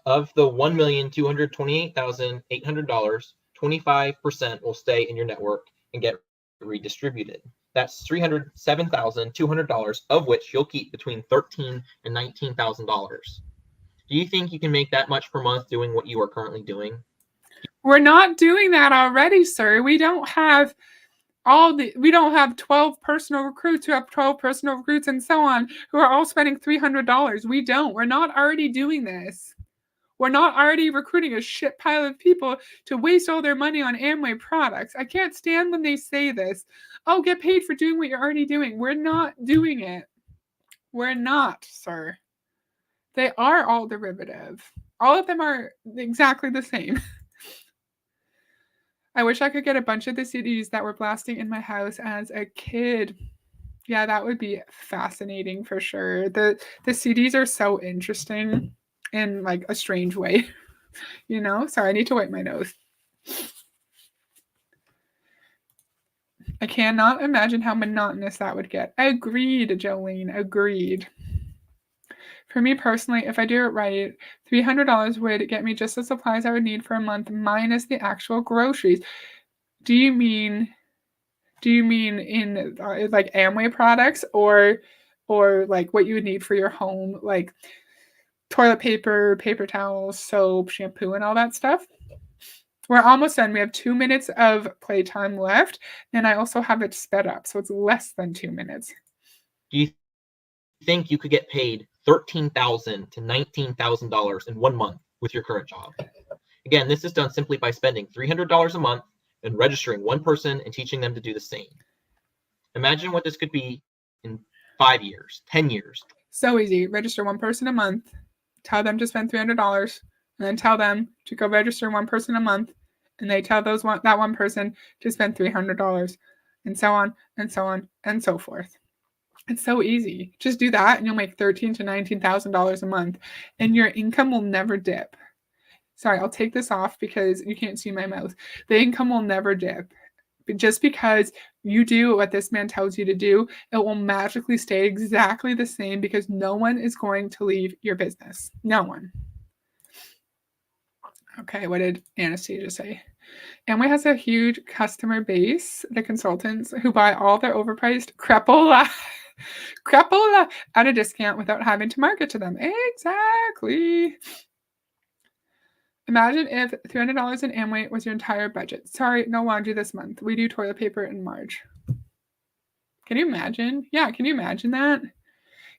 S2: Of the $1,228,800, 25% will stay in your network and get redistributed. That's $307,200, of which you'll keep between $13,000 and $19,000. Do you think you can make that much per month doing what you are currently doing?
S1: We're not doing that already, sir. We don't have 12 personal recruits who have 12 personal recruits and so on who are all spending $300. We don't. We're not already doing this. We're not already recruiting a shit pile of people to waste all their money on Amway products. I can't stand when they say this. Oh, get paid for doing what you're already doing. We're not doing it. We're not, sir. They are all derivative. All of them are exactly the same. I wish I could get a bunch of the CDs that were blasting in my house as a kid. Yeah, that would be fascinating for sure. The CDs are so interesting in like a strange way, you know? Sorry, I need to wipe my nose. I cannot imagine how monotonous that would get. Agreed, Jolene. Agreed. For me personally, if I do it right, $300 would get me just the supplies I would need for a month minus the actual groceries. Do you mean in like Amway products or like what you would need for your home, like toilet paper, paper towels, soap, shampoo, and all that stuff? We're almost done. We have 2 minutes of playtime left, and I also have it sped up, so it's less than 2 minutes.
S2: Do you think you could get paid $13,000 to $19,000 in 1 month with your current job? Again, this is done simply by spending $300 a month and registering one person and teaching them to do the same. Imagine what this could be in 5 years, 10 years.
S1: So easy. Register one person a month, tell them to spend $300, and then tell them to go register one person a month, and they tell that one person to spend $300, and so on and so on and so forth. It's so easy. Just do that, and you'll make $13,000 to $19,000 a month, and your income will never dip. Sorry, I'll take this off because you can't see my mouth. The income will never dip. But just because you do what this man tells you to do, it will magically stay exactly the same because no one is going to leave your business. No one. Okay, what did Anastasia say? Amway has a huge customer base, the consultants who buy all their overpriced crapola at a discount without having to market to them. Exactly. Imagine if $300 in Amway was your entire budget. Sorry, no laundry this month. We do toilet paper in March. Can you imagine? Yeah, can you imagine that?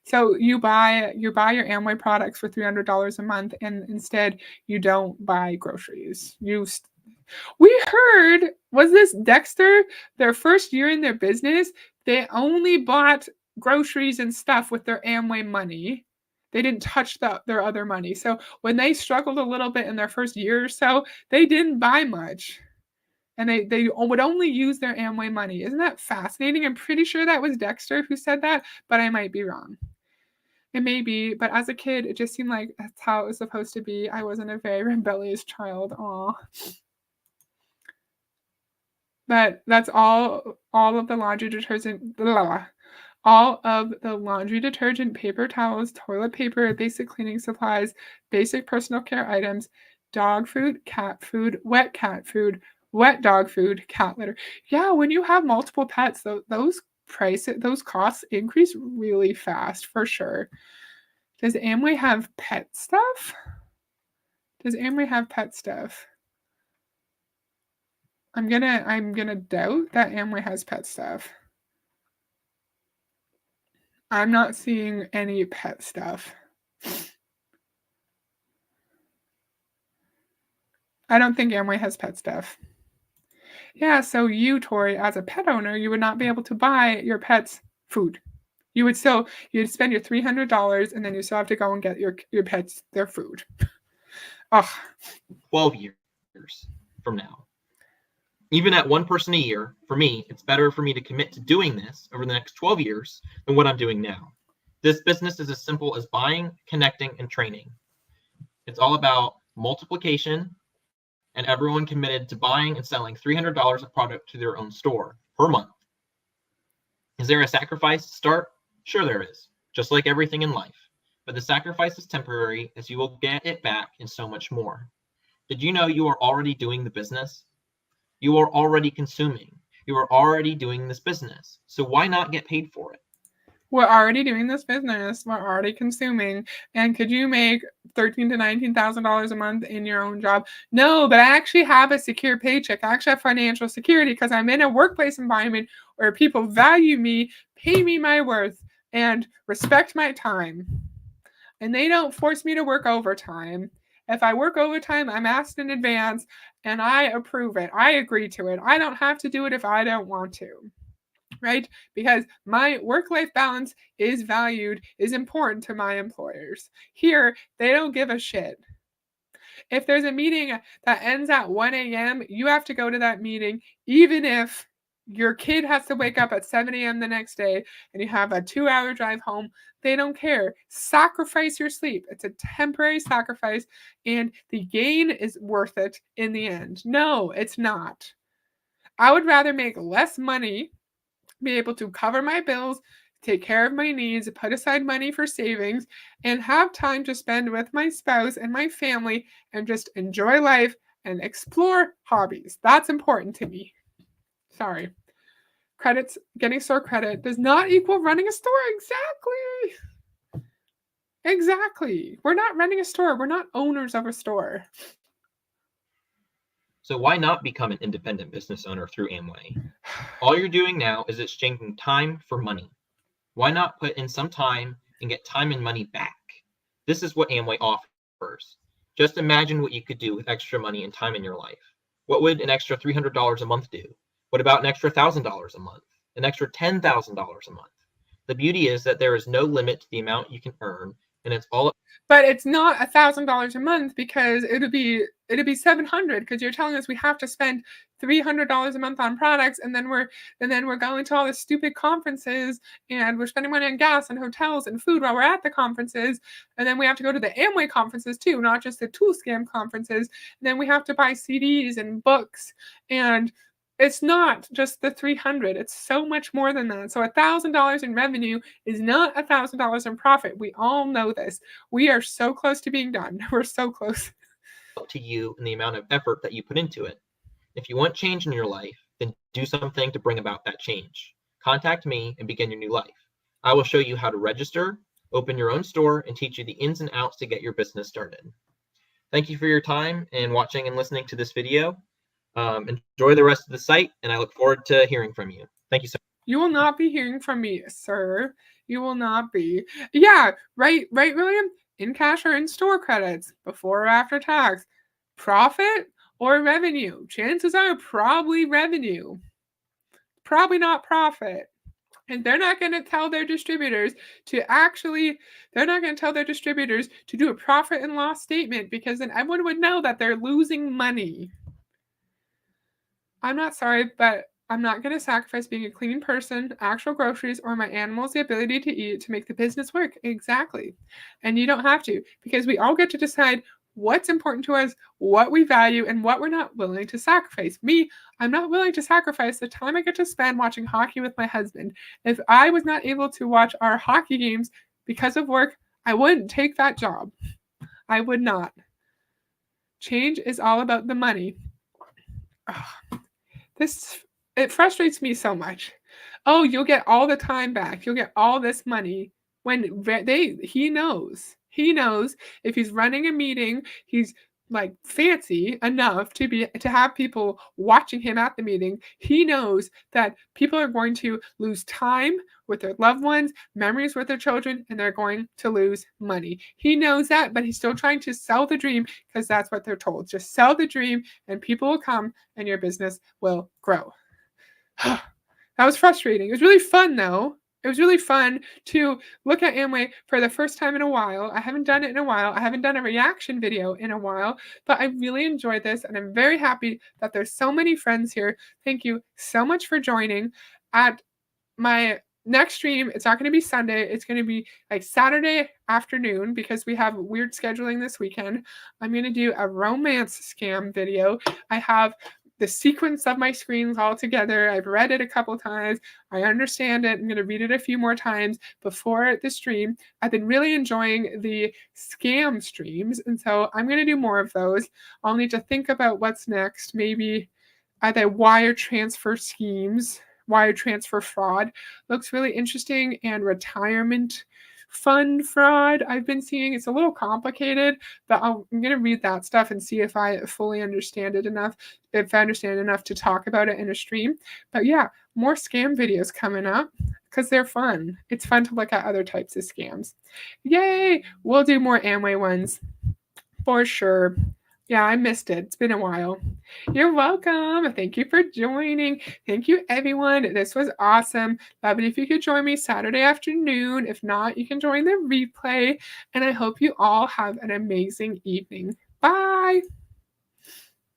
S1: So you buy your Amway products for $300 a month, and instead you don't buy groceries. We heard, was this Dexter? Their first year in their business, they only bought groceries and stuff with their Amway money. They didn't touch their other money. So when they struggled a little bit in their first year or so, they didn't buy much. And they would only use their Amway money. Isn't that fascinating? I'm pretty sure that was Dexter who said that, but I might be wrong. It may be, but as a kid, it just seemed like that's how it was supposed to be. I wasn't a very rebellious child. Aw. But that's all of the laundry detergent. Blah. All of the laundry detergent, paper towels, toilet paper, basic cleaning supplies, basic personal care items, dog food, cat food, wet dog food, cat litter. Yeah, when you have multiple pets, those costs increase really fast for sure. Does Amway have pet stuff? I'm gonna doubt that Amway has pet stuff. I'm not seeing any pet stuff. I don't think Amway has pet stuff. Yeah, so you, Tori, as a pet owner, you would not be able to buy your pets food. You'd spend your $300 and then you still have to go and get your pets their food. Ugh.
S2: 12 years from now. Even at one person a year, for me, it's better for me to commit to doing this over the next 12 years than what I'm doing now. This business is as simple as buying, connecting, and training. It's all about multiplication and everyone committed to buying and selling $300 of product to their own store per month. Is there a sacrifice to start? Sure there is, just like everything in life. But the sacrifice is temporary as you will get it back and so much more. Did you know you are already doing the business? You are already consuming. You are already doing this business. So why not get paid for it?
S1: We're already doing this business. We're already consuming. And could you make $13,000 to $19,000 a month in your own job? No, but I actually have a secure paycheck. I actually have financial security because I'm in a workplace environment where people value me, pay me my worth, and respect my time. And they don't force me to work overtime. If I work overtime, I'm asked in advance and I approve it. I agree to it. I don't have to do it if I don't want to, right? Because my work life balance is valued, is important to my employers. Here, they don't give a shit. If there's a meeting that ends at 1 a.m., you have to go to that meeting, even if your kid has to wake up at 7 a.m. the next day and you have a 2 hour drive home. They don't care. Sacrifice your sleep. It's a temporary sacrifice, and the gain is worth it in the end. No, it's not. I would rather make less money, be able to cover my bills, take care of my needs, put aside money for savings, and have time to spend with my spouse and my family and just enjoy life and explore hobbies. That's important to me. Sorry. Credits, getting store credit does not equal running a store. Exactly. Exactly. We're not running a store. We're not owners of a store.
S2: So why not become an independent business owner through Amway? All you're doing now is exchanging time for money. Why not put in some time and get time and money back? This is what Amway offers. Just imagine what you could do with extra money and time in your life. What would an extra $300 a month do? What about an extra $1,000 a month? An extra $10,000 a month? The beauty is that there is no limit to the amount you can earn, and it's all.
S1: But it's not $1,000 a month because it'd be $700 because you're telling us we have to spend $300 a month on products, and then we're going to all the stupid conferences, and we're spending money on gas and hotels and food while we're at the conferences, and then we have to go to the Amway conferences too, not just the tool scam conferences. And then we have to buy CDs and books, and it's not just the 300. It's so much more than that. So $1,000 in revenue is not $1,000 in profit. We all know this. We are so close to being done. We're so close.
S2: To you and the amount of effort that you put into it. If you want change in your life, then do something to bring about that change. Contact me and begin your new life. I will show you how to register, open your own store, and teach you the ins and outs to get your business started. Thank you for your time and watching and listening to this video. Enjoy the rest of the site, and I look forward to hearing from you. Thank you so much.
S1: You will not be hearing from me, sir. You will not be. Yeah, right, William? In cash or in store credits, before or after tax, profit or revenue? Chances are probably revenue, probably not profit. And they're not going to tell their distributors they're not going to tell their distributors to do a profit and loss statement because then everyone would know that they're losing money. I'm not sorry, but I'm not going to sacrifice being a clean person, actual groceries, or my animals the ability to eat to make the business work. Exactly. And you don't have to, because we all get to decide what's important to us, what we value, and what we're not willing to sacrifice. Me, I'm not willing to sacrifice the time I get to spend watching hockey with my husband. If I was not able to watch our hockey games because of work, I wouldn't take that job. I would not. Change is all about the money. Ugh. It frustrates me so much. Oh, you'll get all the time back. You'll get all this money when he knows. He knows if he's running a meeting, he's like fancy enough to have people watching him at the meeting. He knows that people are going to lose time with their loved ones, memories with their children, and they're going to lose money. He knows that, but he's still trying to sell the dream because that's what they're told. Just sell the dream and people will come and your business will grow. That was frustrating. It was really fun, though. It was really fun to look at Amway for the first time in a while. I haven't done it in a while. I haven't done a reaction video in a while, but I really enjoyed this, and I'm very happy that there's so many friends here. Thank you so much for joining. At my next stream, it's not going to be Sunday. It's going to be like Saturday afternoon because we have weird scheduling this weekend. I'm going to do a romance scam video. I have the sequence of my screens all together. I've read it a couple times. I understand it. I'm going to read it a few more times before the stream. I've been really enjoying the scam streams, and so I'm going to do more of those. I'll need to think about what's next. Maybe the wire transfer schemes, wire transfer fraud looks really interesting, and retirement fund fraud I've been seeing. It's a little complicated, but I'm going to read that stuff and see if I fully understand it enough, if I understand enough to talk about it in a stream. But yeah, more scam videos coming up because they're fun. It's fun to look at other types of scams. Yay! We'll do more Amway ones. For sure. Yeah, I missed it. It's been a while. You're welcome. Thank you for joining. Thank you, everyone. This was awesome. Love it if you could join me Saturday afternoon. If not, you can join the replay. And I hope you all have an amazing evening. Bye.